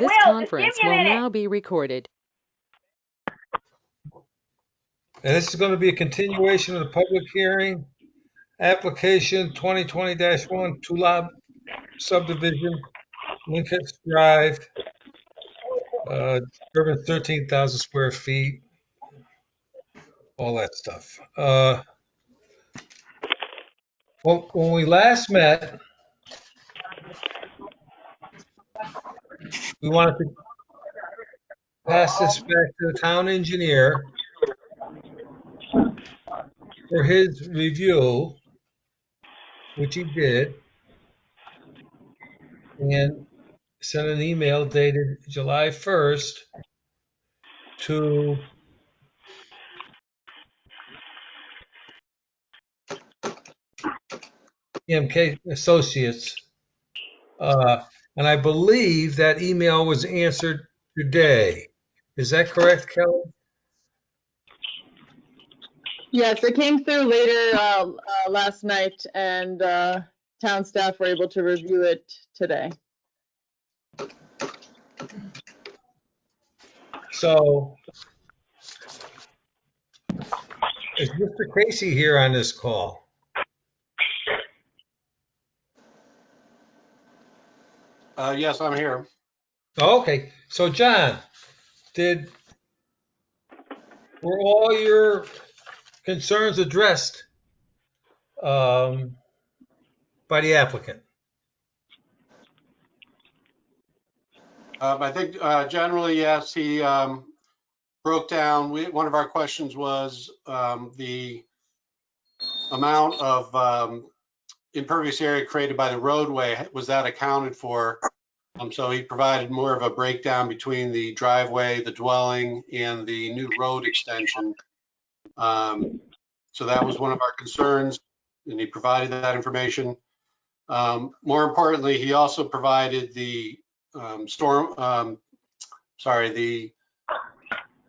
This will. conference Just give will me a minute. now be recorded. And this is going to be a continuation of the public hearing, application 2020-1, two-lot subdivision, Lincoln Drive, urban 13,000 square feet, all that stuff. Well, when we last met, we wanted to pass this back to the town engineer for his review, which he did, and sent an email dated July 1st to EMK Associates. And I believe that email was answered today. Is that correct, Kelly? Yes, it came through later last night, and town staff were able to review it today. So, is Mr. Casey here on this call? Yes, I'm here. Okay, so John, were all your concerns addressed by the applicant? I think generally, yes, he broke down. One of our questions was the amount of impervious area created by the roadway. Was that accounted for? So he provided more of a breakdown between the driveway, the dwelling, and the new road extension. So that was one of our concerns, and he provided that information. More importantly, he also provided the the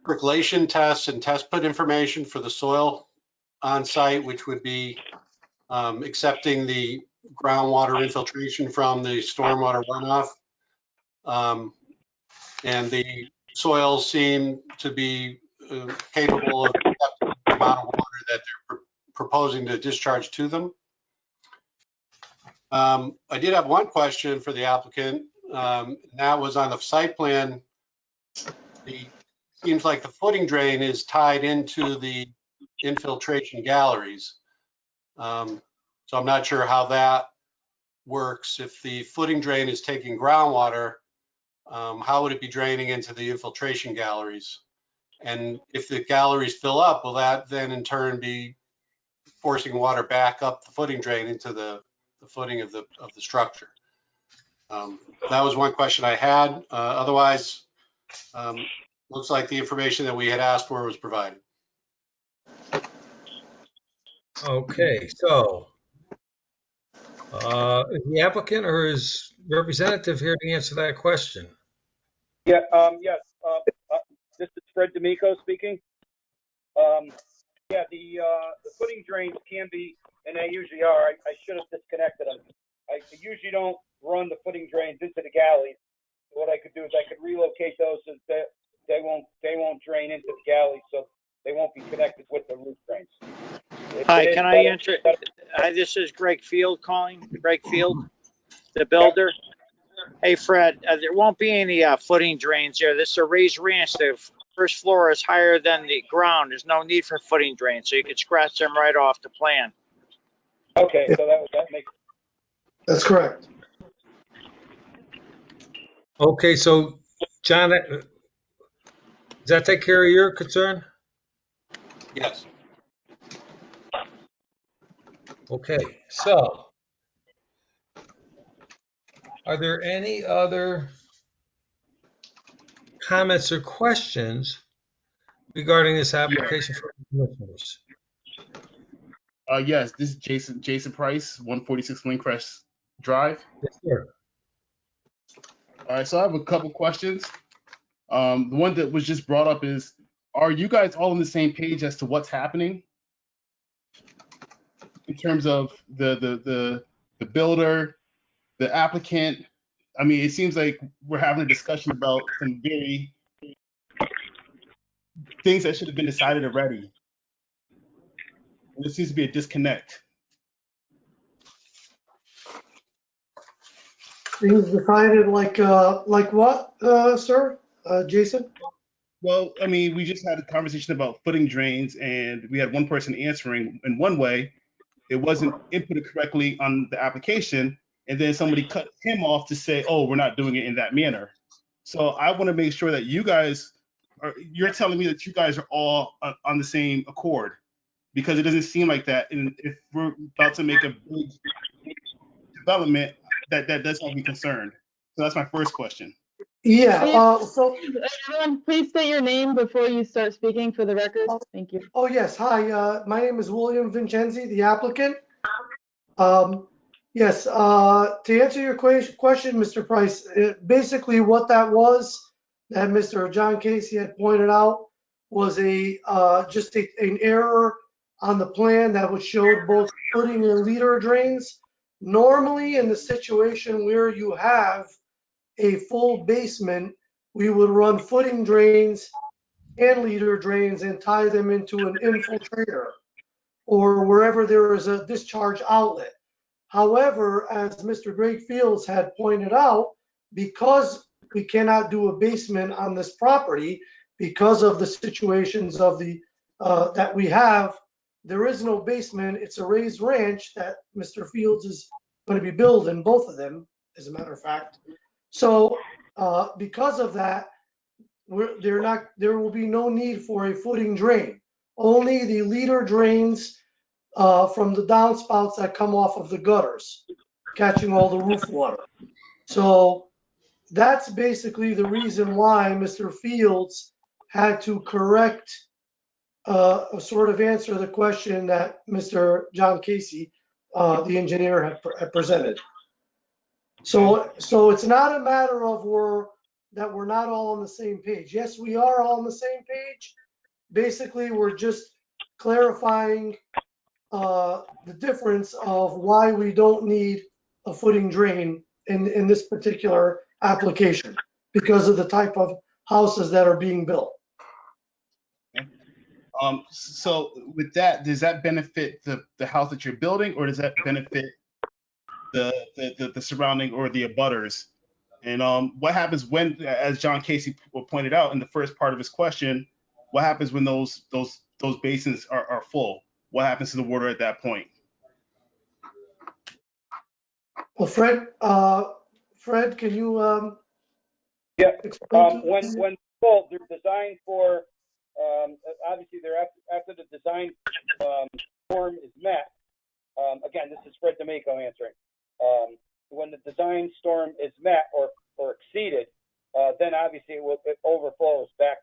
percolation tests and test put information for the soil on site, which would be accepting the groundwater infiltration from the stormwater runoff. And the soils seem to be capable of accepting the amount of water that they're proposing to discharge to them. I did have one question for the applicant. That was on the site plan. Seems like the footing drain is tied into the infiltration galleries. So I'm not sure how that works. If the footing drain is taking groundwater, how would it be draining into the infiltration galleries? And if the galleries fill up, will that then in turn be forcing water back up the footing drain into the footing of the structure? That was one question I had. Otherwise, looks like the information that we had asked for was provided. Okay, so is the applicant or his representative here to answer that question? Yeah, yes. This is Fred D'Amico speaking. Yeah, the footing drains can be, and they usually are. I should have disconnected them. I usually don't run the footing drains into the galleys. What I could do is I could relocate those so that they won't drain into the galleys, so they won't be connected with the roof drains. Hi, can I answer? Hi, this is Greg Field calling. Greg Field, the builder. Hey, Fred, there won't be any footing drains here. This is a raised ranch. The first floor is higher than the ground. There's no need for footing drains, so you could scratch them right off the plan. Okay, so that makes. That's correct. Okay, so John, does that take care of your concern? Yes. Okay, so are there any other comments or questions regarding this application for commissioners? Yes, this is Jason Price, 146 Windcrest Drive. Yes, sir. All right, so I have a couple questions. The one that was just brought up is, are you guys all on the same page as to what's happening in terms of the builder, the applicant, I mean, it seems like we're having a discussion about some very things that should have been decided already. And there seems to be a disconnect. Things decided like what, sir? Jason? Well, I mean, we just had a conversation about footing drains, and we had one person answering in one way. It wasn't inputted correctly on the application, and then somebody cut him off to say, "Oh, we're not doing it in that manner." So I want to make sure that you guys you're telling me that you guys are all on the same accord, because it doesn't seem like that. And if we're about to make a big development, that does have me concerned. So that's my first question. Yeah, so, Everyone, please state your name before you start speaking for the record. Thank you. oh yes, hi, my name is William Vincenzi, the applicant. Yes, to answer your question, Mr. Price, basically what that was, that Mr. John Casey had pointed out, was just an error on the plan that would show both footing and leader drains. Normally, in the situation where you have a full basement, we would run footing drains and leader drains and tie them into an infiltrator or wherever there is a discharge outlet. However, as Mr. Greg Fields had pointed out, because we cannot do a basement on this property because of the situations of that we have, there is no basement. It's a raised ranch that Mr. Fields is going to be building, both of them, as a matter of fact. So because of that, there will be no need for a footing drain. Only the leader drains from the downspouts that come off of the gutters, catching all the roof water. So that's basically the reason why Mr. Fields had to correct, sort of answer the question that Mr. John Casey, the engineer, had presented. So it's not a matter of that we're not all on the same page. Yes, we are all on the same page. Basically, we're just clarifying the difference of why we don't need a footing drain in this particular application because of the type of houses that are being built. So with that, does that benefit the house that you're building, or does that benefit the surrounding or the abutters? And what happens when, as John Casey pointed out in the first part of his question, what happens when those basins are full? What happens to the water at that point? Well, Fred, can you Yeah, explain to when full, they're designed for, obviously they're after the design form is met. Again, this is Fred D'Amico answering. When the design storm is met or exceeded, then obviously it overflows back.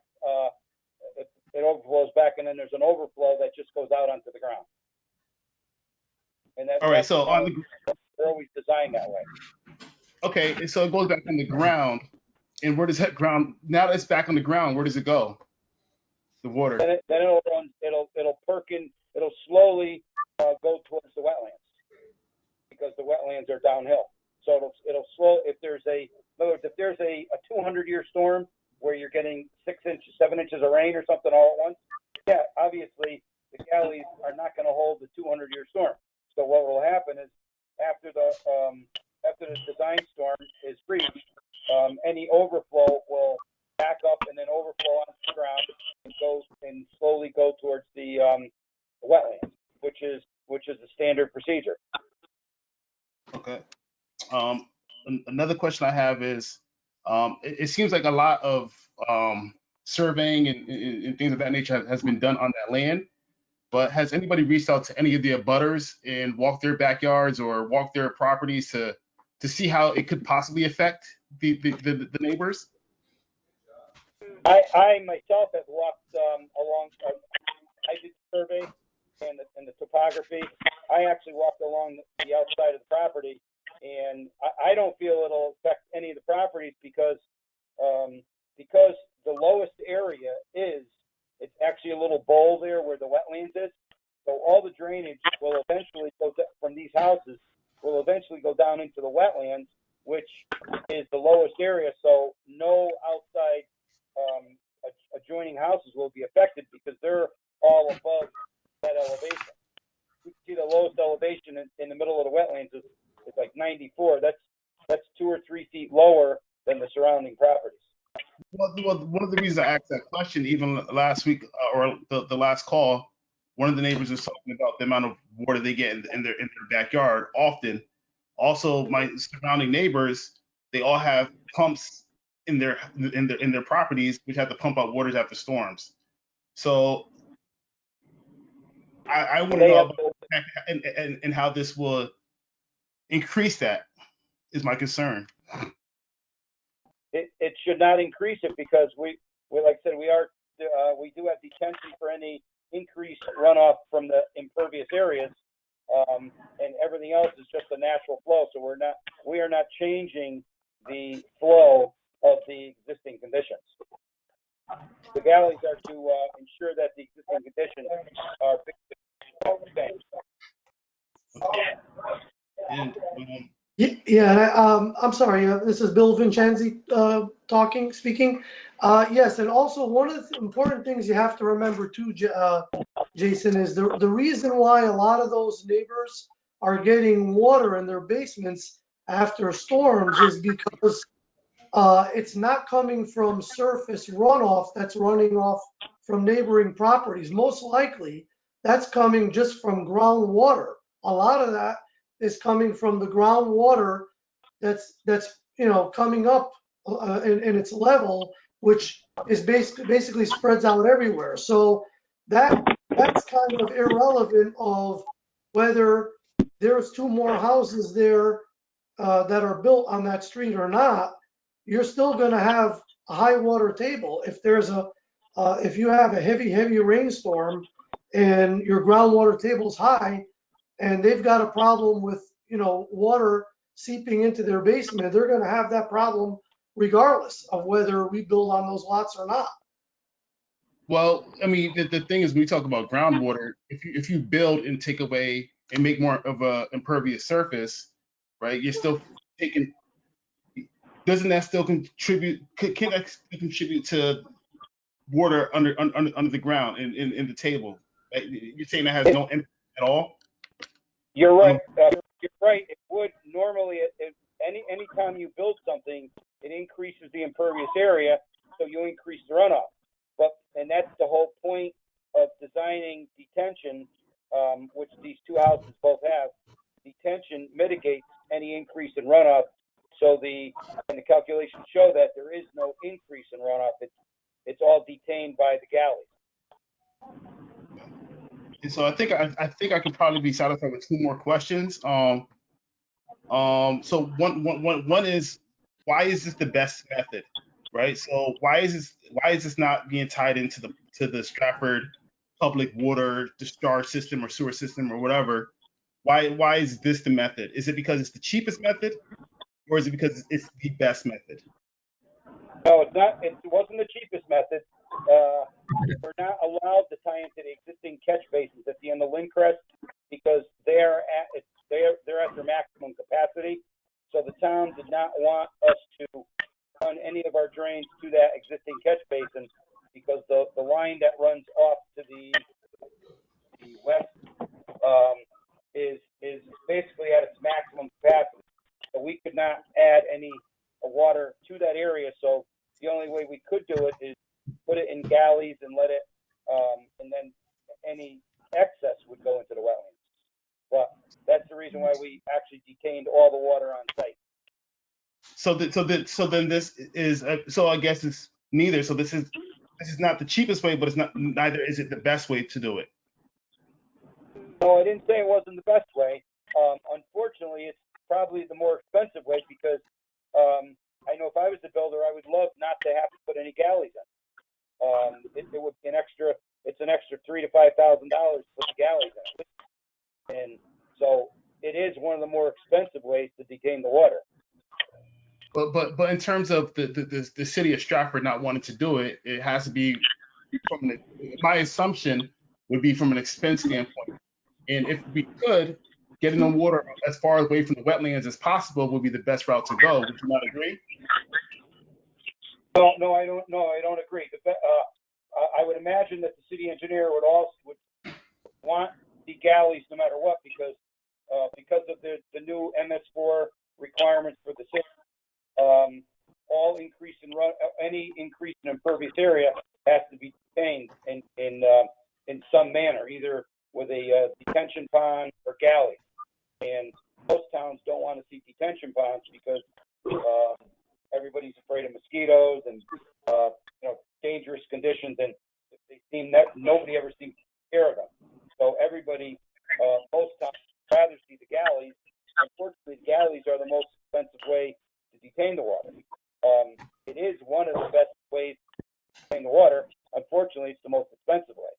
It overflows back, and then there's an overflow that just goes out onto the ground. And that, All right, so they're always designed that way. Okay, so it goes back on the ground, and where does that ground? Now that it's back on the ground, where does it go? The water. Then it'll run. It'll perk in. It'll slowly go towards the wetlands because the wetlands are downhill. So it'll slow. In other words, if there's a 200-year storm where you're getting 6 inches, 7 inches of rain or something all at once, yeah, obviously the galleys are not going to hold the 200-year storm. So what will happen is after the design storm is reached, any overflow will back up and then overflow onto the ground and slowly go towards the wetlands, which is the standard procedure. Okay. Another question I have is, it seems like a lot of surveying and things of that nature has been done on that land. But has anybody reached out to any of the abutters and walked their backyards or walked their properties to see how it could possibly affect the neighbors? I myself have walked along. I did survey and the topography. I actually walked along the outside of the property, and I don't feel it'll affect any of the properties because the lowest area it's actually a little bowl there where the wetlands is. So all the drainage will eventually go from these houses will eventually go down into the wetlands, which is So no outside adjoining houses will be affected because they're all above that elevation. You can see the lowest elevation in the middle of the wetlands is like 94. That's 2 or 3 feet lower than the surrounding properties. Well, one of the reasons I asked that question, even last week or the last call, one of the neighbors was talking about the amount of water they get in their backyard often. Also, my surrounding neighbors, they all have pumps in their properties, which have to pump out waters after storms. So I want to know about and how this will increase that is my concern. It should not increase it because we like I said, we do have detention for any increased runoff from the impervious areas, and everything else is just a natural flow. So we are not changing the flow of the existing conditions. The galleys are to ensure that the existing conditions are fixed. And, Yeah, I'm sorry. This is Bill Vincenzi speaking. Yes, and also one of the important things you have to remember too, Jason, is the reason why a lot of those neighbors are getting water in their basements after storms is because it's not coming from surface runoff that's running off from neighboring properties. Most likely, that's coming just from groundwater. A lot of that is coming from the groundwater that's coming up in its level, which is basically spreads out everywhere. So that's kind of irrelevant of whether there's 2 more houses there that are built on that street or not. You're still going to have a high water table. If you have a heavy rainstorm and your groundwater table's high, and they've got a problem with water seeping into their basement, they're going to have that problem regardless of whether we build on those lots or not. well, I mean, the thing is, when we talk about groundwater, if you build and take away and make more of a impervious surface, right? You're still taking. Doesn't that still contribute? Can that still contribute to water under the ground in the table? Right? You're saying that has no impact at all? You're right. You're right. It would normally, anytime you build something, it increases the impervious area, so you increase the runoff. And that's the whole point of designing detention, which these 2 houses both have. Detention mitigates any increase in runoff. So the calculations show that there is no increase in runoff. It's all detained by the galleys. And so I think I could probably be satisfied with 2 more questions. So one is, why is this the best method, right? So why is this not being tied into the Stratford public water discharge system or sewer system or whatever? Why is this the method? Is it because it's the cheapest method, or is it because it's the best method? No, it's not. It wasn't the cheapest method. We're not allowed to tie into the existing catch basins at the end of Lindcrest because they're at their maximum capacity. So the town did not want us to run any of our drains to that existing catch basin because the line that runs off to the west is basically at its maximum capacity. So we could not add any water to that area. So the only way we could do it is put it in galleys and let it, and then any excess would go into the wetlands. But that's the reason why we actually detained all the water on site. So then this is so I guess it's neither. So this is not the cheapest way, but it's neither is it the best way to do it. No, I didn't say it wasn't the best way. Unfortunately, it's probably the more expensive way because I know if I was the builder, I would love not to have to put any galleys in. It would be it's an extra $3,000 to $5,000 to put the galleys in. And so it is one of the more expensive ways to detain the water. But in terms of the city of Stratford not wanting to do it, it has to be my assumption would be from an expense standpoint. And if we could, getting the water as far away from the wetlands as possible would be the best route to go. Would you not agree? No, I don't. No, I don't agree. I would imagine that the city engineer would want the galleys no matter what, because of the new MS4 requirements for the city. Any increase in impervious area has to be contained in some manner, either with a detention pond or galley. And most towns don't want to see detention ponds because everybody's afraid of mosquitoes and dangerous conditions, and they seem that nobody ever seems to take care of them. So most towns would rather see the galleys. Unfortunately, the galleys are the most expensive way to detain the water. It is one of the best ways to detain the water. Unfortunately, it's the most expensive way.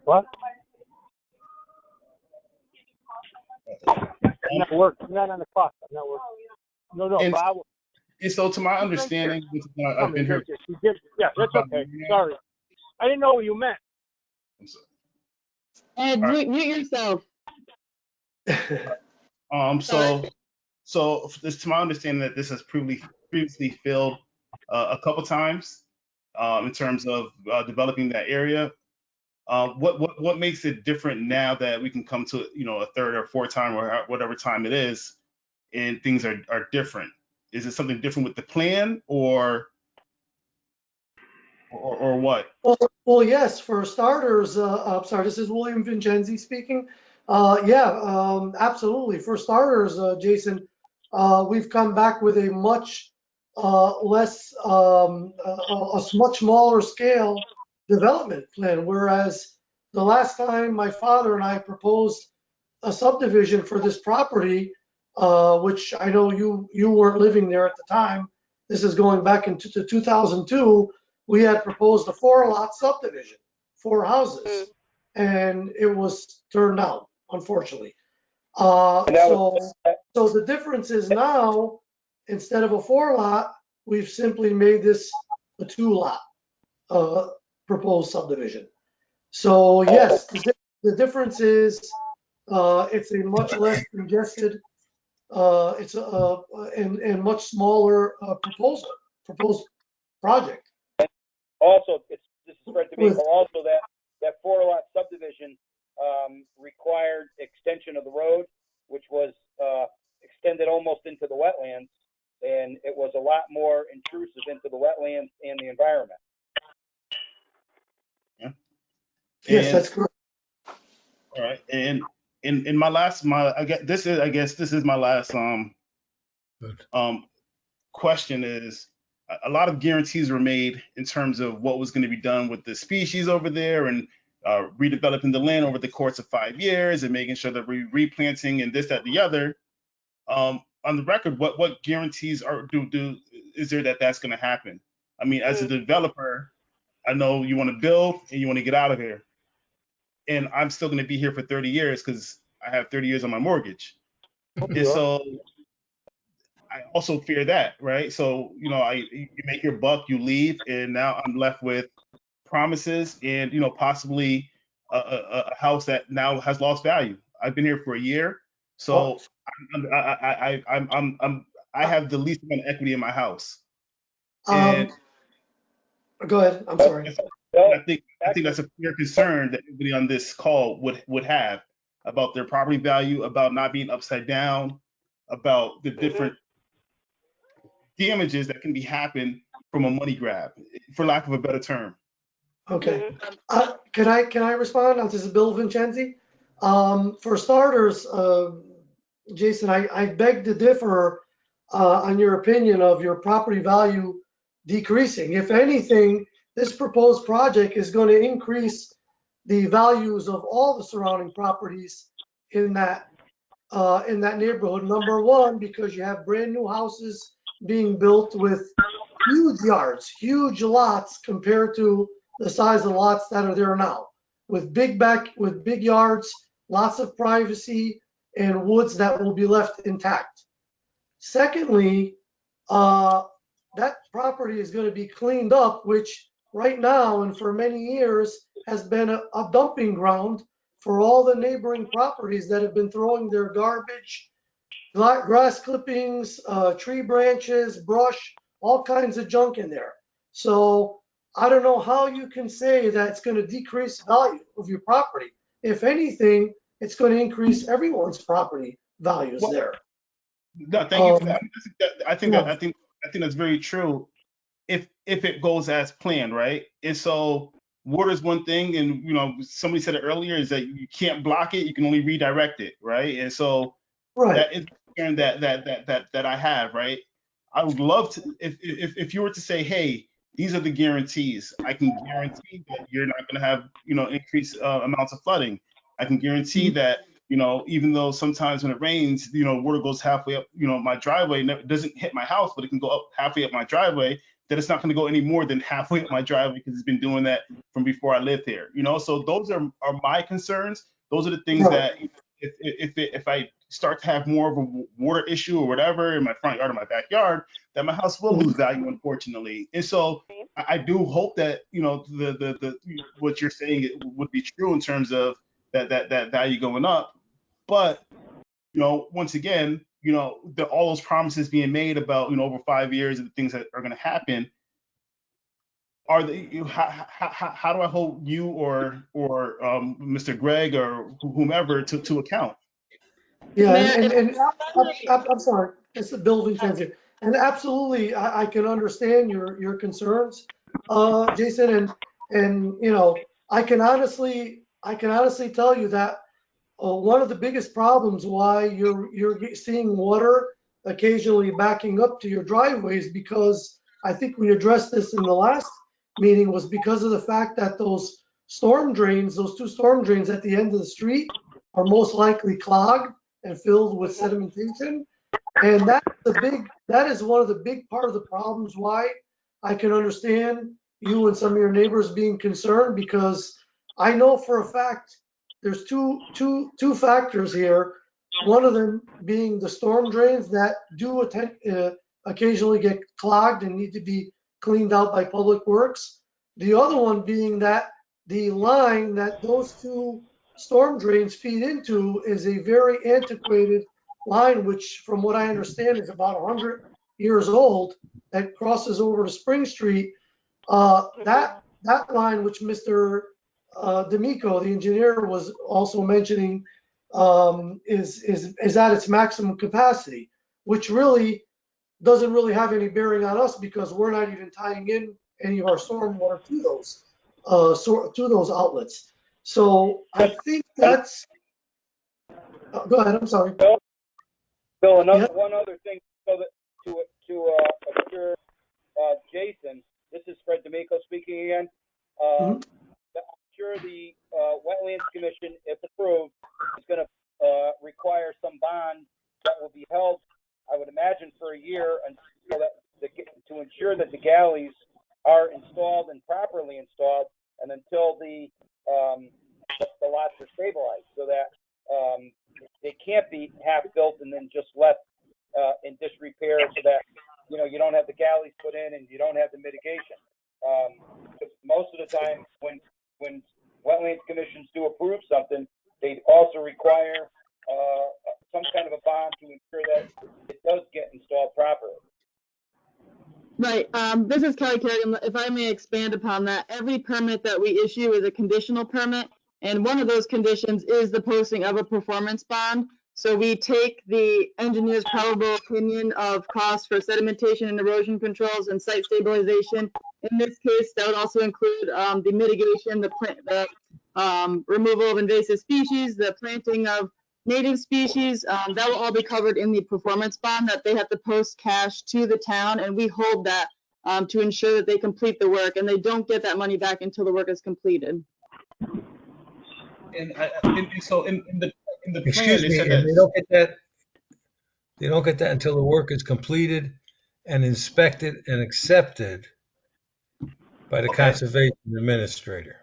What? I'm not working. I'm not on the clock. I'm not working. No, And, but I will. and so, to my understanding, I've been here. Yeah, that's okay. Sorry. I didn't know what you meant. I'm sorry. Ed, All right. mute yourself. So it's to my understanding that this has previously failed a couple times in terms of developing that area. What makes it different now that we can come to a third or fourth time or whatever time it is, and things are different? Is it something different with the plan or what? Well, yes, for starters, I'm sorry, this is William Vincenzi speaking. Absolutely. For starters, Jason, we've come back with a much less, a much smaller scale development plan, whereas the last time my father and I proposed a subdivision for this property, which I know you weren't living there at the time. This is going back into 2002. We had proposed a 4-lot subdivision, 4 houses, and it was turned down, unfortunately. So the difference is now, instead of a 4-lot, we've simply made this a 2-lot proposed subdivision. So yes, the difference is it's a much less congested, it's and much smaller proposed project. Also, this is Fred D'Amico. Also, that 4-lot subdivision required extension of the road, which was extended almost into the wetlands, and it was a lot more intrusive into the wetlands and the environment. Yeah. Yes, that's correct. All right. And in I guess this is my last question is, a lot of guarantees were made in terms of what was going to be done with the species over there and redeveloping the land over the course of 5 years and making sure that we're replanting and this, that, the other. On the record, what guarantees is there that that's going to happen? I mean, as a developer, I know you want to build and you want to get out of here, and I'm still going to be here for 30 years because I have 30 years on my mortgage. And so I also fear that, right? So, you make your buck, you leave, and now I'm left with promises and, possibly a house that now has lost value. I've been here for a year, so I have the least amount of equity in my house. And go ahead. I'm sorry. I think that's a fair concern that everybody on this call would have about their property value, about not being upside down, about the different damages that can be happen from a money grab, for lack of a better term. Okay. Can I respond? This is Bill Vincenzi. For starters, Jason, I beg to differ on your opinion of your property value decreasing. If anything, this proposed project is going to increase the values of all the surrounding properties in that neighborhood. Number one, because you have brand new houses being built with huge yards, huge lots compared to the size of lots that are there now, with big yards, lots of privacy, and woods that will be left intact. Secondly, that property is going to be cleaned up, which right now and for many years has been a dumping ground for all the neighboring properties that have been throwing their garbage grass clippings, tree branches, brush, all kinds of junk in there. So I don't know how you can say that it's going to decrease value of your property. If anything, it's going to increase everyone's property values Well, there. no, thank you for that. Yeah. I think that's very true. If it goes as planned, right? And so water is one thing, and you know, somebody said it earlier, is that you can't block it, you can only redirect it, right? And so Right. that is the concern that I have, right? I would love to, if you were to say, hey, these are the guarantees. I can guarantee that you're not going to have, you know, increased amounts of flooding. I can guarantee that, you know, even though sometimes when it rains, you know, water goes halfway up, you know, my driveway, doesn't hit my house, but it can go up halfway up my driveway, that it's not going to go any more than halfway up my driveway because it's been doing that from before I lived here, you know? So those are my concerns. Those are the things Right. that if I start to have more of a water issue or whatever in my front yard or my backyard, that my house will lose value, unfortunately. And so I do hope that, you know, the what you're saying would be true in terms of that value going up. But, you know, once again, you know, all those promises being made about, you know, over 5 years and the things that are going to happen, are they, how do I hold you or Mr. Greg or whomever to account? Yeah, Mayor, and I'm sorry, it's the building fence here. And absolutely, I can understand your concerns, Jason, and you know, I can honestly tell you that one of the biggest problems why you're seeing water occasionally backing up to your driveways, because I think we addressed this in the last meeting, was because of the fact that those storm drains, those two storm drains at the end of the street are most likely clogged and filled with sedimentation. And that is one of the big part of the problems why I can understand you and some of your neighbors being concerned, because I know for a fact there's two factors here. One of them being the storm drains that do occasionally get clogged and need to be cleaned out by Public Works. The other one being that the line that those two storm drains feed into is a very antiquated line, which from what I understand is about 100 years old, that crosses over to Spring Street. That line, which Mr. D'Amico, the engineer, was also mentioning, is at its maximum capacity, which really doesn't really have any bearing on us because we're not even tying in any of our stormwater to those outlets. So I think that's. Go ahead. I'm sorry. Bill, Yeah. one other thing, so that to assure Jason, this is Fred D'Amico speaking again. Mhm. I'm sure the Wetlands Commission, if approved, is going to require some bond that will be held, I would imagine, for a year, until to ensure that the galleys are installed and properly installed, and until the lots are stabilized, so that they can't be half built and then just left in disrepair, so that you don't have the galleys put in and you don't have the mitigation. Most of the time, when Wetlands Commissions do approve something, they also require some kind of a bond to ensure that it does get installed properly. Right. This is Kelly Kerrigan. If I may expand upon that, every permit that we issue is a conditional permit, and one of those conditions is the posting of a performance bond. So we take the engineer's probable opinion of cost for sedimentation and erosion controls and site stabilization. In this case, that would also include the mitigation, the removal of invasive species, the planting of native species. That will all be covered in the performance bond that they have to post cash to the town, and we hold that to ensure that they complete the work, and they don't get that money back until the work is completed. And so in the plan, Excuse they me, said and that. they don't get that until the work is completed and inspected and accepted by the Okay. conservation administrator.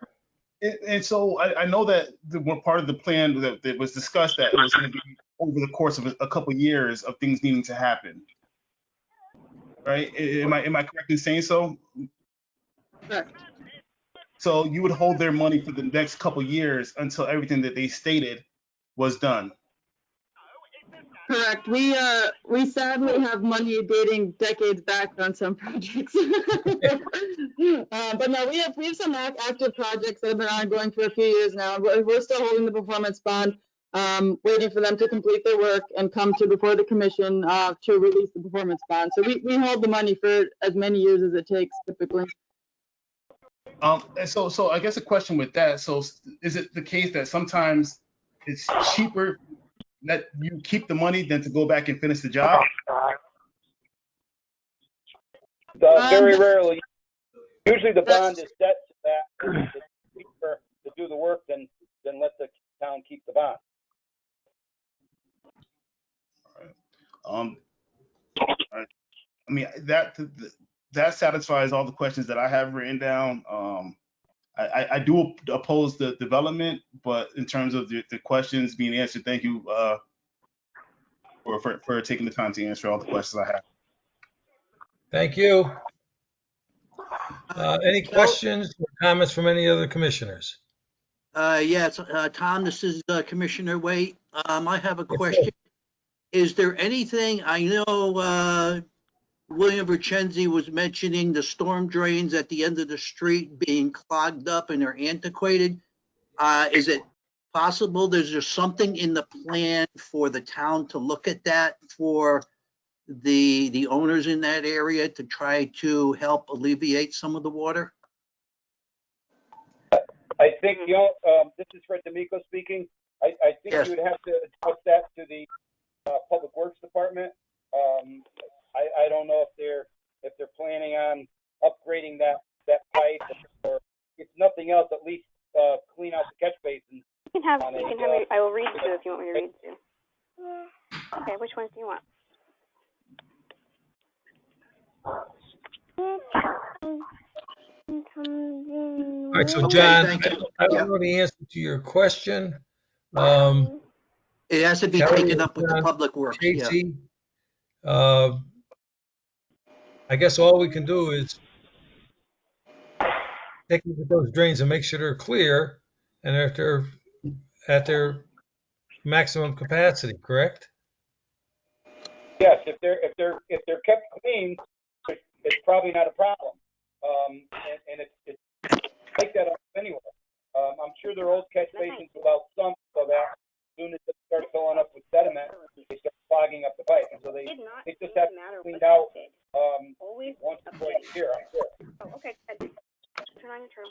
And so I know that the one part of the plan that was discussed, that it was going to be over the course of a couple of years of things needing to happen. Right? Am I correct in saying so? Correct. So you would hold their money for the next couple of years until everything that they stated was done. Correct. We sadly have money dating decades back on some projects. But no, we have some active projects that have been ongoing for a few years now. We're still holding the performance bond, waiting for them to complete their work and come to before the commission to release the performance bond. So we hold the money for as many years as it takes typically. And so I guess a question with that. So is it the case that sometimes it's cheaper that you keep the money than to go back and finish the job? Very rarely. Usually the bond is set so that it's cheaper to do the work than let the town keep the bond. I mean, that satisfies all the questions that I have written down. I do oppose the development, but in terms of the questions being answered, thank you for taking the time to answer all the questions I have. Thank you. Any questions or comments from any other commissioners? Yes, Tom, this is Commissioner Waite. I have a question. Is there anything, I know William Vercenzi was mentioning the storm drains at the end of the street being clogged up and they're antiquated. Is it possible there's just something in the plan for the town to look at that for the owners in that area to try to help alleviate some of the water? I think, this is Fred D'Amico speaking. I think Yes. you would have to adjust that to the Public Works Department. I don't know if they're planning on upgrading that pipe, or if nothing else, at least clean out the catch basins. You can have me, I will read two if you want me to read two. Okay, which ones do you want? All right, so Okay, John, thank you. I don't know the answer to your question. It has to be Kelly taken up with the and Public Works, yeah. Casey, I guess all we can do is take a look at those drains and make sure they're clear and that they're at their maximum capacity, correct? Yes, if they're kept clean, it's probably not a problem. And it's like that anyway. I'm sure they're old catch basins without sump, so that as soon as it starts filling up with sediment, they start clogging up the pipe. And so they just have to clean out once or twice a year, I'm sure. Oh, okay, good. Turn on your turn.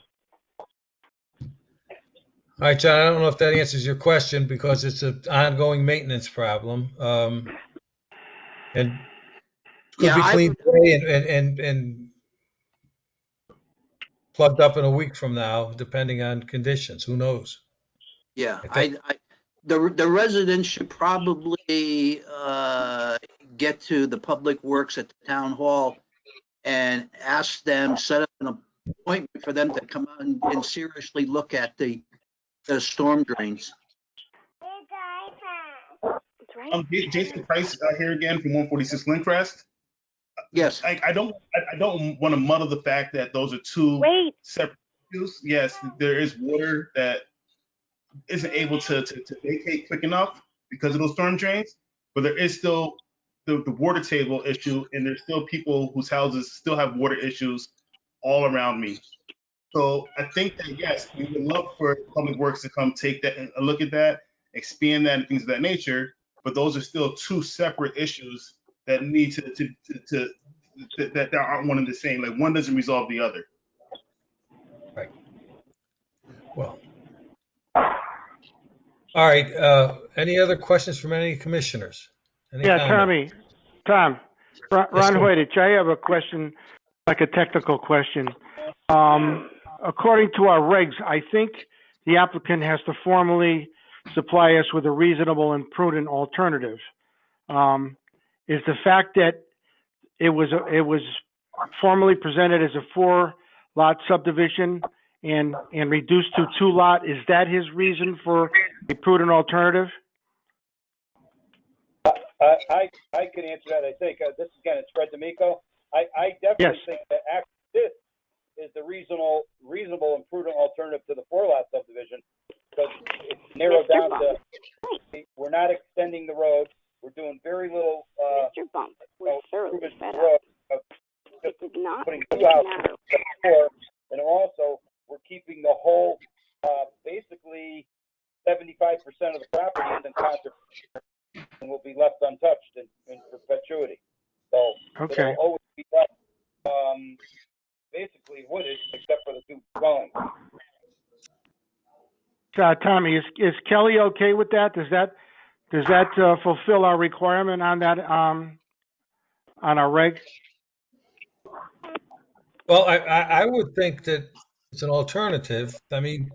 All right, John, I don't know if that answers your question because it's an ongoing maintenance problem. And could Yeah, be cleaned today and plugged up in a week from now, depending on conditions. Who knows? Yeah, the residents should probably get to the Public Works at the town hall and ask them, set up an appointment for them to come out and seriously look at the storm drains. That's right. Jason Price here again from 146 Lindcrest. Yes. I don't want to muddle the fact that those are two separate issues. Yes, there is water that isn't able to vacate quick enough because of those storm drains, but there is still the water table issue, and there's still people whose houses still have water issues all around me. So I think that, yes, we would love for Public Works to come take that a look at that, expand that, and things of that nature, but those are still two separate issues that need that aren't one and the same. Like, one doesn't resolve the other. Right. Well. All right. Any other questions from any commissioners? Any comments? Tom, Ron Yes, sir. Hoytich, I have a question, like a technical question. According to our regs, I think the applicant has to formally supply us with a reasonable and prudent alternative. Is the fact that it was formally presented as a 4-lot subdivision and reduced to 2-lot, is that his reason for a prudent alternative? I can answer that. I think this again, it's Fred D'Amico. I definitely think that actually this is the reasonable and prudent alternative to the 4-lot subdivision, because it's narrowed down to we're not extending the road. We're doing very little, Mr. Bump was thoroughly improvements to fed the up. road, of It did not putting two out matter. before, and also, we're keeping the whole, basically 75% of the property in conservation and will be left untouched in perpetuity. So Okay. it'll always be left, basically wooded, except for the two dwellings. Tommy, is Kelly okay with that? Does that fulfill our requirement on that, on our reg? Well, I would think that it's an alternative. I mean,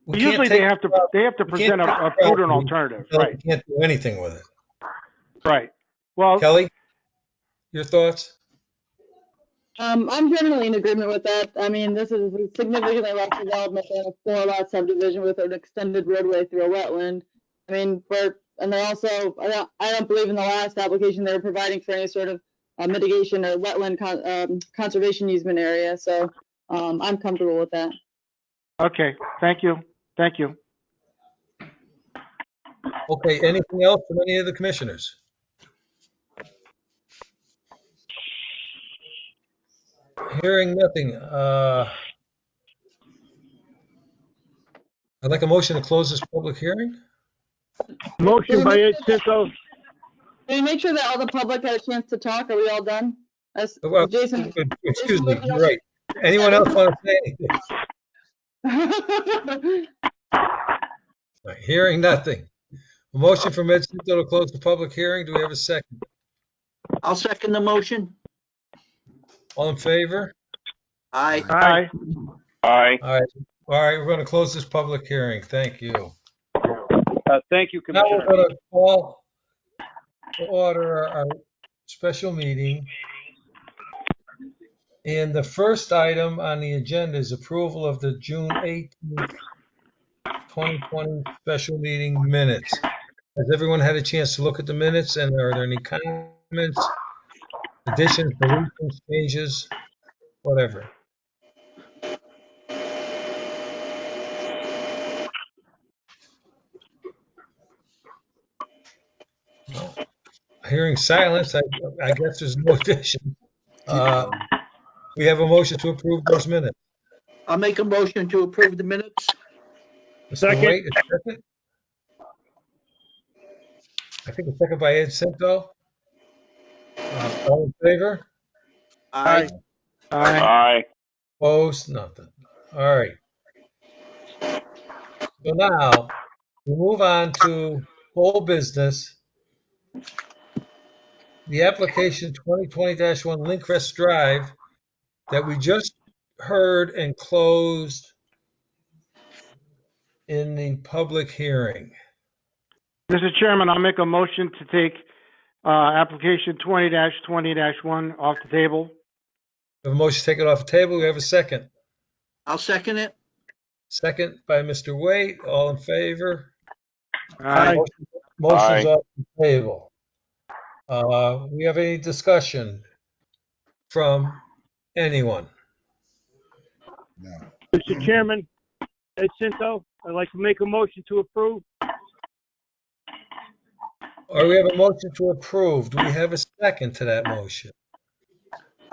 we can't Usually take, they have to we can't present take a the prudent property alternative, until right? we can't do anything with it. Right. Well, Kelly, your thoughts? I'm generally in agreement with that. I mean, this is a significantly less development than a 4-lot subdivision with an extended roadway through a wetland. I mean, and they also, I don't believe in the last application they were providing for any sort of mitigation or wetland conservation easement area. So I'm comfortable with that. okay. Thank you. Thank you. Okay, anything else from any of the commissioners? Hearing nothing, I'd like a motion to close this public hearing. Motion by Ed Cinto. Can we make sure that all the public had a chance to talk? Are we all done? Well, Jason. excuse me, you're right. Anyone else want to say anything? Hearing nothing. A motion from Ed Cinto to close the public hearing. Do we have a second? I'll second the motion. All in favor? Aye. Aye. Aye. All right, we're going to close this public hearing. Thank you. Thank you, Now we're Commissioner. going to call to order our special meeting. And the first item on the agenda is approval of the June 18th, 2020 special meeting minutes. Has everyone had a chance to look at the minutes, and are there any comments, additions, deletions, changes, whatever? No. Hearing silence, I guess there's no addition. We have a motion to approve those minutes. I'll make a motion to approve the minutes. Mr. Wait, a second? I think a second by Ed Cinto. All in favor? Aye. Aye. Aye. Opposed? Nothing. All right. So now we move on to whole business. The application 2020-1 Lincrest Drive that we just heard and closed in the public hearing. Mr. Chairman, I'll make a motion to take application 20-20-1 off the table. We have a motion to take it off the table. We have a second. I'll second it. Second by Mr. Waite. All in favor? Aye. Motion's off the table. We have any discussion from anyone? Mr. Chairman, Ed Cinto, I'd like to make a motion to approve. Or we have a motion to approve. Do we have a second to that motion?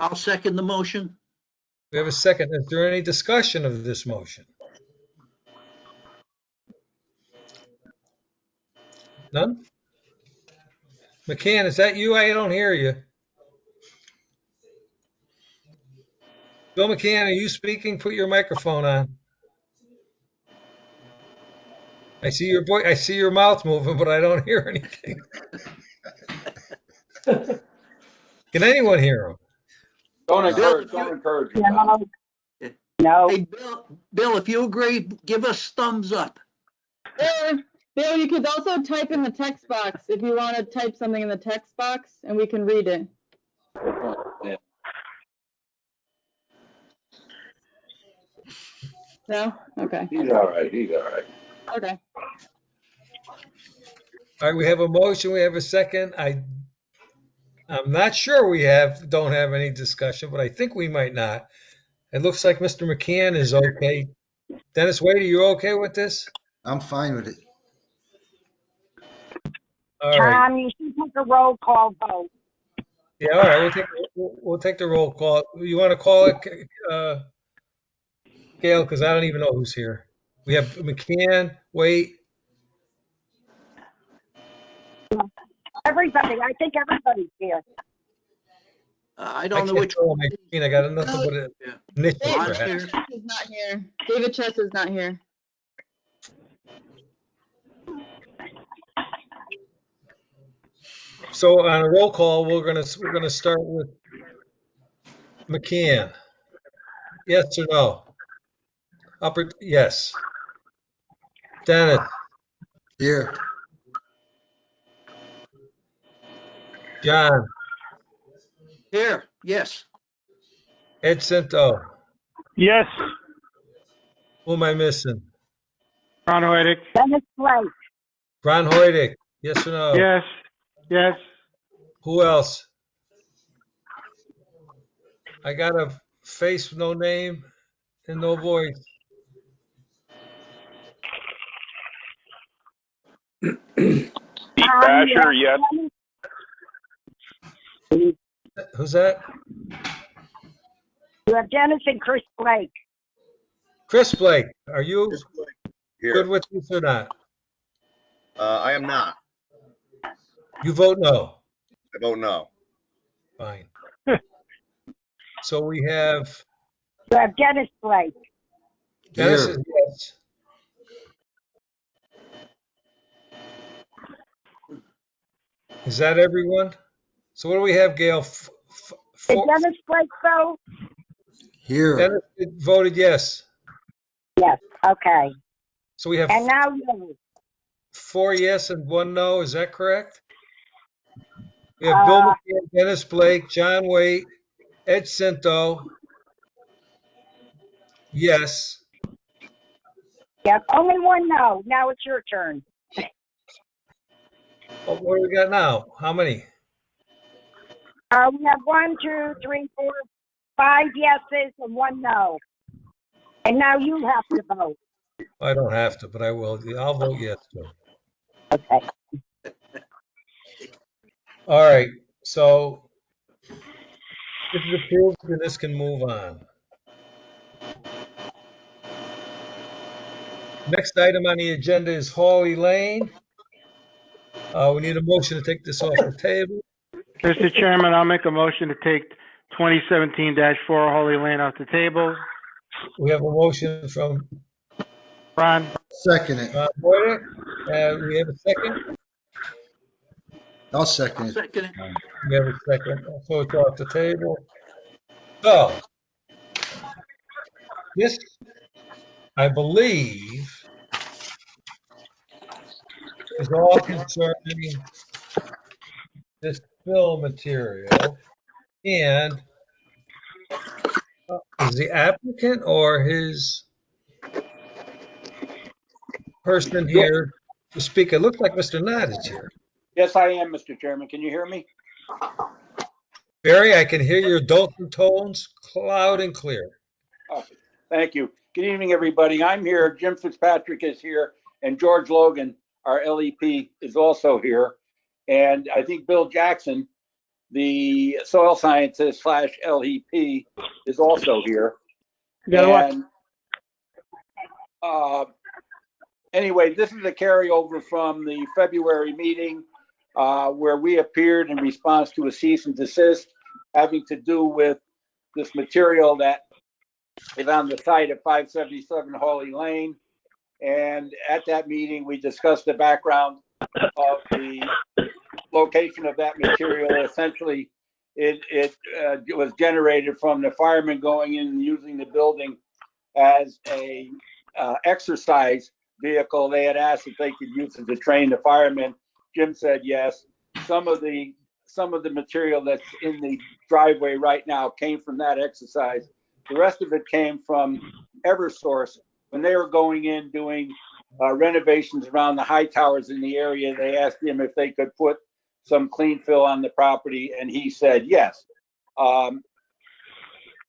I'll second the motion. We have a second. Is there any discussion of this motion? None? McCann, is that you? I don't hear you. Bill McCann, are you speaking? Put your microphone on. I see your voice. I see your mouth moving, but I don't hear anything. Can anyone hear him? Don't encourage No. No. Hey, Bill, if you agree, give us thumbs up. Bill, you could also type in the text box if you want to type something in the text box and we can read it. No? Okay. He's all right. He's all right. Okay. All right, we have a motion. We have a second. I'm not sure we don't have any discussion, but I think we might not. It looks like Mr. McCann is okay. Dennis Wade, are you okay with this? I'm fine with it. All right. Tom, you should take a roll call vote. Yeah, all right, we'll take the roll call. You want to call it, Gail? Because I don't even know who's here. We have McCann, Wait, Everybody, I think everybody's here. I I don't know can't which. spell my screen. I got nothing but Yeah. initials Ron's for David heck. here. Chess is not here. David Chess is not here. So on a roll call, we're gonna start with McCann. Yes or no? Yes. Dennis, Here. John, Here, yes. Ed Cinto. Yes. Who am I missing? Ron Hoydick, Dennis Blake. Ron Hoydick. Yes or no? yes, yes. Who else? I got a face with no name and no voice. Pete Basher, yes. Who's that? You have Dennis and Chris Blake. Chris Blake. Are you Here. good with this or not? I am not. You vote no. I vote no. Fine. So we have You have Dennis Blake. Dennis Here. is yes. Is that everyone? So what do we have, Gail? Did Dennis Blake vote? Here. Dennis voted yes. Yes. Okay. So we have And now you. 4 yes and 1 no. Is that correct? We have Bill McCann, Dennis Blake, John Waite, Ed Cinto. Yes. Yes. Only one no. Now it's your turn. What do we got now? How many? We have 1, 2, 3, 4, 5 yeses and 1 no. And now you have to vote. I don't have to, but I will. I'll vote yes too. Okay. All right. So this is approved and this can move on. Next item on the agenda is Hawley Lane. We need a motion to take this off the table. Mr. Chairman, I'll make a motion to take 2017-4 Holy Lane off the table. We have a motion from Ron, Second it. Boyer. We have a second. I'll second it. Second it. We have a second. So it's off the table. So this, I believe, is all concerning this fill material. And is the applicant or his person here to speak? It looks like Mr. Knott is here. Yes, I am, Mr. Chairman. Can you hear me? Barry, I can hear your dulcet tones loud and clear. Oh, thank you. Good evening, everybody. I'm here. Jim Fitzpatrick is here, and George Logan, our LEP, is also here. And I think Bill Jackson, the soil scientist / LEP, is also here. And anyway, this is a carryover from the February meeting where we appeared in response to a cease and desist having to do with this material that is on the site of 577 Hawley Lane. And at that meeting, we discussed the background of the location of that material. Essentially, it was generated from the firemen going in and using the building as a exercise vehicle. They had asked if they could use it to train the firemen. Jim said yes. Some of the material that's in the driveway right now came from that exercise. The rest of it came from Eversource. When they were going in doing renovations around the high towers in the area, they asked him if they could put some clean fill on the property, and he said yes.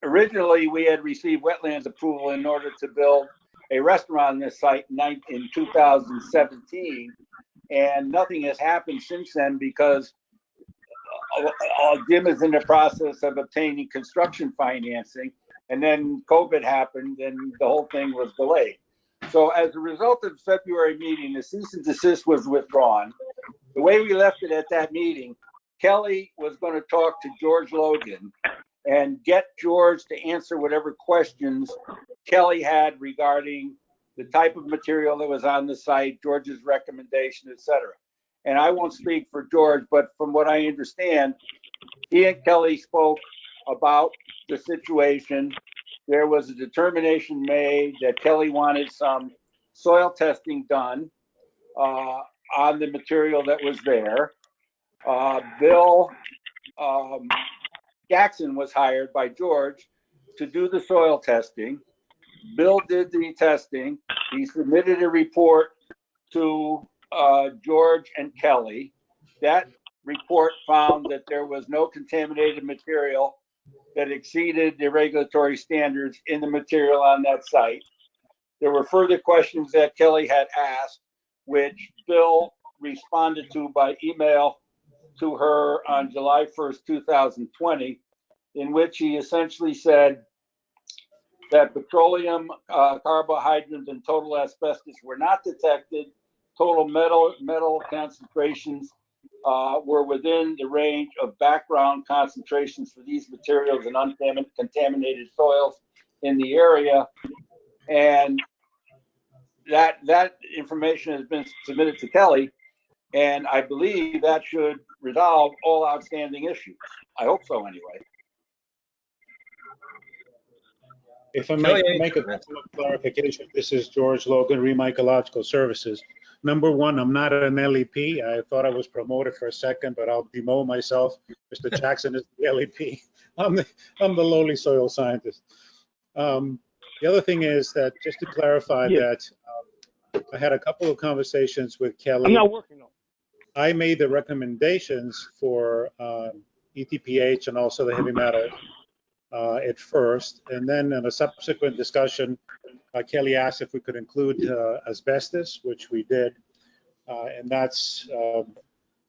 Originally, we had received wetlands approval in order to build a restaurant on this site in 2017. And nothing has happened since then because Jim is in the process of obtaining construction financing, and then COVID happened and the whole thing was delayed. So as a result of the February meeting, the cease and desist was withdrawn. The way we left it at that meeting, Kelly was going to talk to George Logan and get George to answer whatever questions Kelly had regarding the type of material that was on the site, George's recommendation, et cetera. And I won't speak for George, but from what I understand, he and Kelly spoke about the situation. There was a determination made that Kelly wanted some soil testing done on the material that was there. Bill Jackson was hired by George to do the soil testing. Bill did the testing. He submitted a report to George and Kelly. That report found that there was no contaminated material that exceeded the regulatory standards in the material on that site. There were further questions that Kelly had asked, which Bill responded to by email to her on July 1st, 2020, in which he essentially said that petroleum, carbohydrins, and total asbestos were not detected. Total metal concentrations were within the range of background concentrations for these materials in uncontaminated soils in the area. And that information has been submitted to Kelly, and I believe that should resolve all outstanding issues. I hope so, anyway. If I might make a couple of clarifications, this is George Logan, Remycological Services. Number one, I'm not an LEP. I thought I was promoted for a second, but I'll demote myself. Mr. Jackson is the LEP. I'm the lowly soil scientist. The other thing is that, just to clarify that, I had a couple of conversations with Kelly. I'm not working though. I made the recommendations for ETPH and also the heavy metal at first, and then in a subsequent discussion, Kelly asked if we could include asbestos, which we did, and that's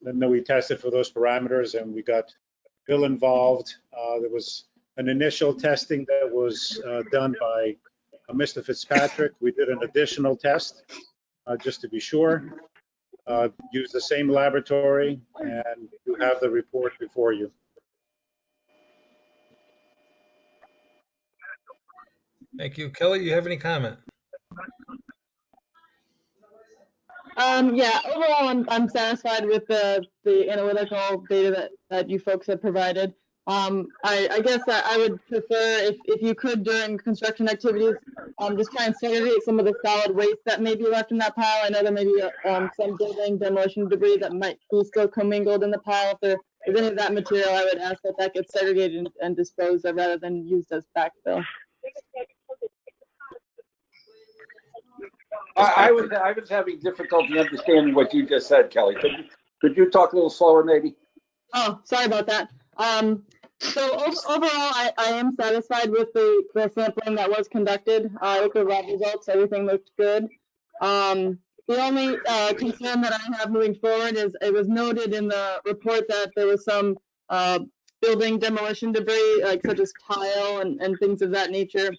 then we tested for those parameters, and we got Bill involved. There was an initial testing that was done by Mr. Fitzpatrick. We did an additional test just to be sure. Used the same laboratory, and you have the report before you. Thank you. Kelly, you have any comment? Yeah, overall, I'm satisfied with the analytical data that you folks have provided. I guess I would prefer if you could, during construction activities, just try and segregate some of the solid waste that may be left in that pile. I know there may be some building demolition debris that might be still commingled in the pile. If there is any of that material, I would ask that gets segregated and disposed of rather than used as backfill. I was having difficulty understanding what you just said, Kelly. Could you talk a little slower, maybe? Oh, sorry about that. So overall, I am satisfied with the sampling that was conducted. I looked at lab results, everything looked good. The only concern that I have moving forward is it was noted in the report that there was some building demolition debris, like such as tile and things of that nature.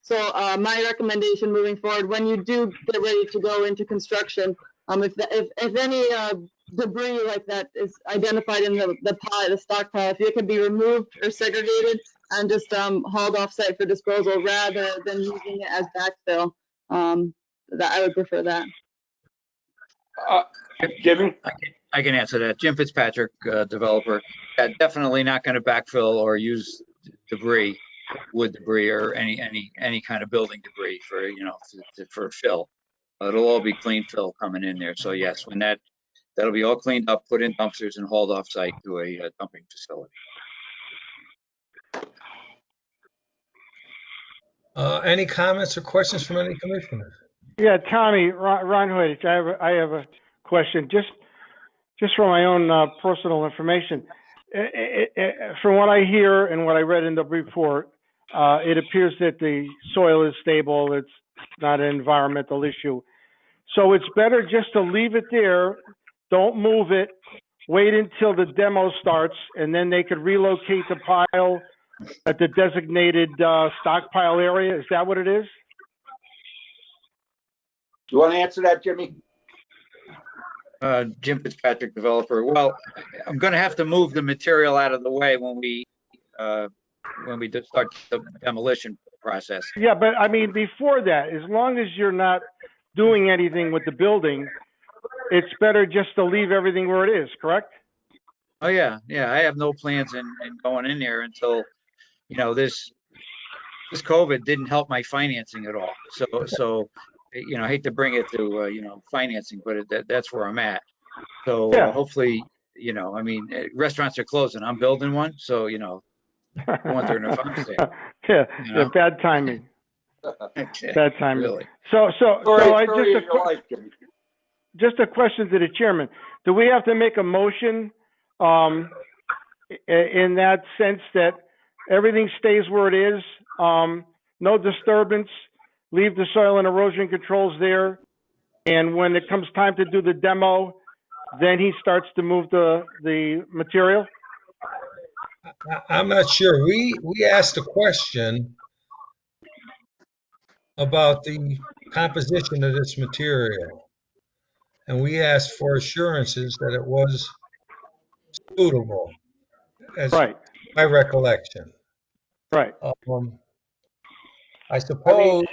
So my recommendation moving forward, when you do get ready to go into construction, if any debris like that is identified in the pile, the stockpile, if it could be removed or segregated and just hauled off site for disposal rather than using it as backfill, that I would prefer that. Jimmy? I can answer that. Jim Fitzpatrick, developer. Yeah, definitely not going to backfill or use debris, wood debris, or any kind of building debris for for fill. It'll all be clean fill coming in there. So yes, when that'll be all cleaned up, put in dumpsters, and hauled off site to a dumping facility. Any comments or questions from any commissioners? Yeah, Tommy, Ron Hoyt, I have a question, just for my own personal information. From what I hear and what I read in the report, it appears that the soil is stable. It's not an environmental issue. So it's better just to leave it there, don't move it, wait until the demo starts, and then they could relocate the pile at the designated stockpile area. Is that what it is? You want to answer that, Jimmy? Jim Fitzpatrick, developer. Well, I'm going to have to move the material out of the way when we start the demolition process. Yeah, but I mean, before that, as long as you're not doing anything with the building, it's better just to leave everything where it is, correct? Oh yeah, yeah. I have no plans in going in there until, you know, this COVID didn't help my financing at all. So you know, I hate to bring it to you know, financing, but that's where I'm at. So Yeah. hopefully, you know, I mean, restaurants are closing. I'm building one, so you know, who wants their fire sale? Yeah, You yeah, know? bad timing. Bad timing. Really. So I just a question to the chairman. Do we have to make a motion in that sense that everything stays where it is, no disturbance, leave the soil and erosion controls there, and when it comes time to do the demo, then he starts to move the material? I'm not sure. We asked a question about the composition of this material, and we asked for assurances that it was suitable, as Right. my recollection. Right. I suppose.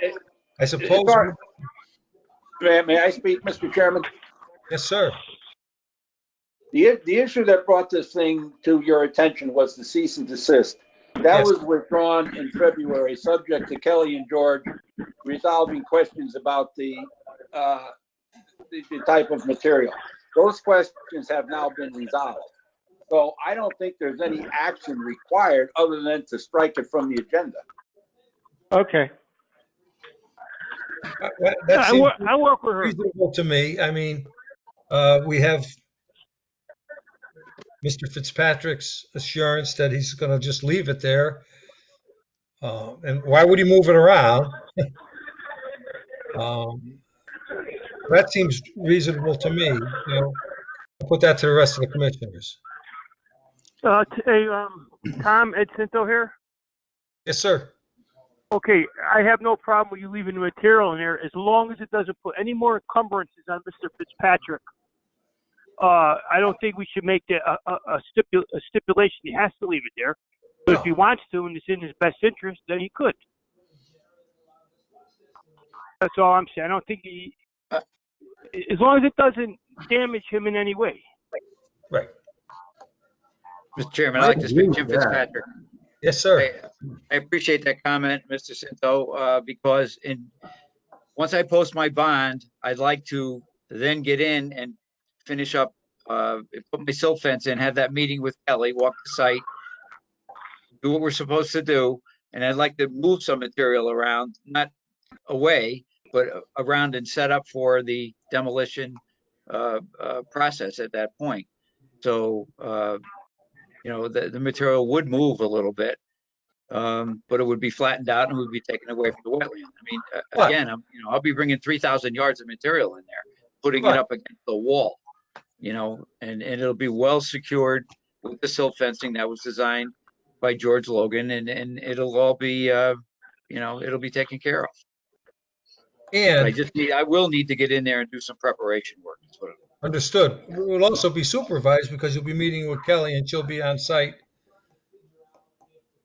May I speak, Mr. Chairman? Yes, sir. The issue that brought this thing to your attention was the cease and desist. That was withdrawn in February, subject to Kelly and George resolving questions about the type of material. Those questions have now been resolved. So I don't think there's any action required other than to strike it from the agenda. Okay. That seems I work with her. reasonable to me. I mean, we have Mr. Fitzpatrick's assurance that he's going to just leave it there. And why would he move it around? That seems reasonable to me. You know, I'll put that to the rest of the commissioners. Hey, Tom, Ed Cinto here. Yes, sir. Okay, I have no problem with you leaving the material in there as long as it doesn't put any more encumbrances on Mr. Fitzpatrick. I don't think we should make that a stipulation. He has to leave it there. But if he wants to and it's in his best interest, then he could. That's all I'm saying. I don't think he, as long as it doesn't damage him in any way. Right. Mr. Chairman, I'd like to speak to Jim Fitzpatrick. Yes, sir. I appreciate that comment, Mr. Cinto, because once I post my bond, I'd like to then get in and finish up, put my silt fence in, have that meeting with Kelly, walk the site, do what we're supposed to do, and I'd like to move some material around, not away, but around and set up for the demolition process at that point. So, you know, the material would move a little bit, but it would be flattened out and would be taken away from the wetland. I mean, again, I'll be bringing 3,000 yards of material in there, putting it up against the wall, you know, and it'll be well secured with the silt fencing that was designed by George Logan, and it'll all be, you know, it'll be taken care of. And I will need to get in there and do some preparation work. That's what understood. It will also be supervised because you'll be meeting with Kelly and she'll be on site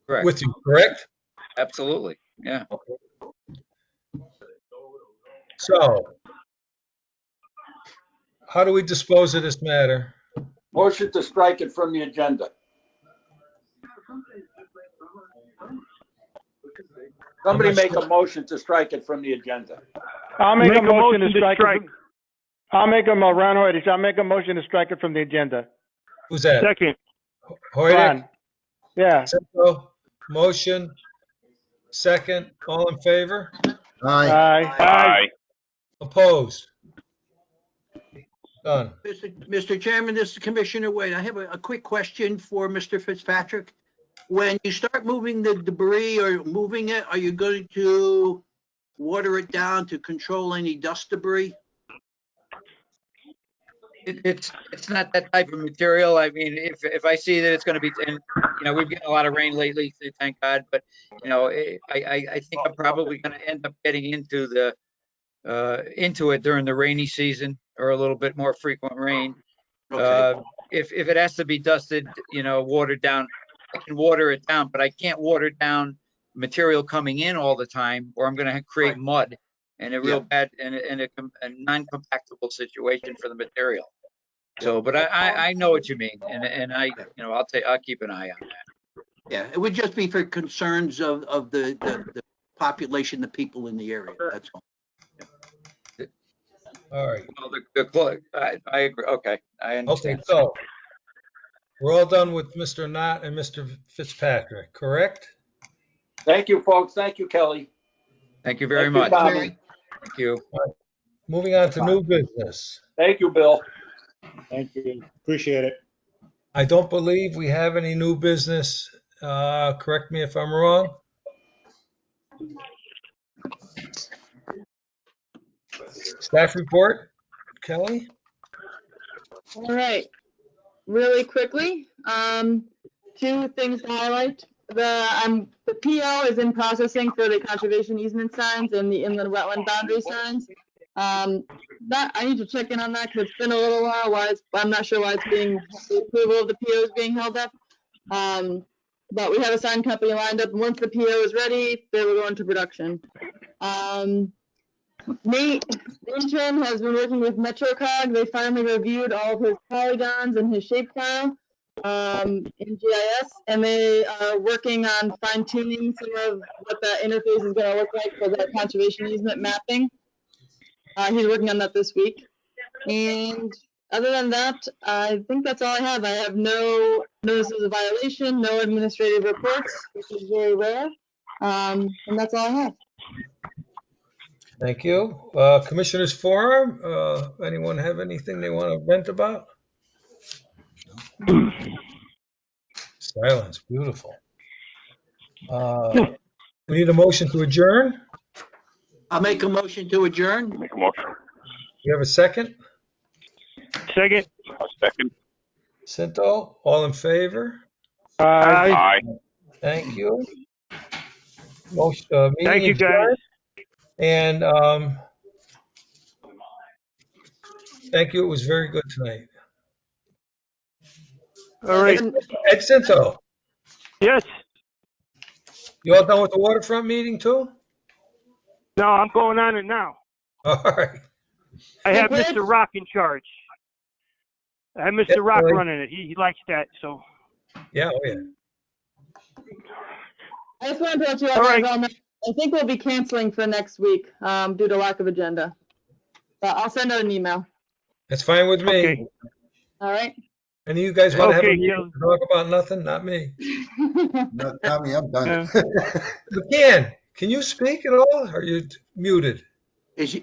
with you, correct? Absolutely. Yeah. So, how do we dispose of this matter? Motion to strike it from the agenda. Somebody make a motion to strike it from the agenda. I'll make a motion to strike it. I'll make a motion to strike it from the agenda. Who's that? Second. Hoyt? Yeah. Motion. Second. All in favor? Aye. Opposed? Done. Mr. Chairman, this is Commissioner Wade. I have a quick question for Mr. Fitzpatrick. When you start moving the debris or moving it, are you going to water it down to control any dust debris? It's not that type of material. I mean, if I see that it's going to be, and we've gotten a lot of rain lately, thank God. But I think I'm probably going to end up getting into it during the rainy season or a little bit more frequent rain. Okay. If it has to be dusted, watered down, I can water it down, but I can't water down material coming in all the time, or I'm going to create mud and a real bad and a non-compactable situation for the material. So, but I know what you mean, and I'll keep an eye on that. Yeah, it would just be for concerns of the population, the people in the area, that's all. All right. Well, I agree. Okay, I understand. Okay, so we're all done with Mr. Knott and Mr. Fitzpatrick, correct? Thank you, folks. Thank you, Kelly. Thank you very Thank you, much. Tommy. Thank you. Moving on to new business. Thank you, Bill. Thank you. Appreciate it. I don't believe we have any new business. Correct me if I'm wrong. Staff report, Kelly? All right, really quickly, two things to highlight. The PO is in processing for the conservation easement signs and the inland wetland boundary signs. That I need to check in on that because it's been a little while. I'm not sure why the approval of the PO is being held up. But we have a sign company lined up, and once the PO is ready, they will go into production. Nate, the intern, has been working with MetroCog. They finally reviewed all of his polygons and his shapefile in GIS, and they are working on fine-tuning some of what that interface is going to look like for that conservation easement mapping. He's working on that this week. And other than that, I think that's all I have. I have no notices of violation, no administrative reports, which is very rare. And that's all I have. Thank you. Commissioners Forum, anyone have anything they want to vent about? Silence, beautiful. We need a motion to adjourn. I'll make a motion to adjourn. Make a motion. You have a second? Second. A second. Cinto, all in favor? Aye. Thank you. Motion, meeting Thank you, guys. adjourned. And thank you. It was very good tonight. All right. Ed Cinto, Yes. you all done with the waterfront meeting too? No, I'm going on it now. All right. I have Mr. Rock in charge. I have Mr. Rock Billy. running it. He likes that, so. Yeah, oh yeah. I just wanted to let you All right. all know, I think we'll be canceling for next week due to lack of agenda. But I'll send out an email. That's fine with me. Okay. All right. Any of you guys want to have a Okay, meeting to talk about nothing? Not me. No, Tommy, I'm done. McCann, can you speak at all? Are you muted? Is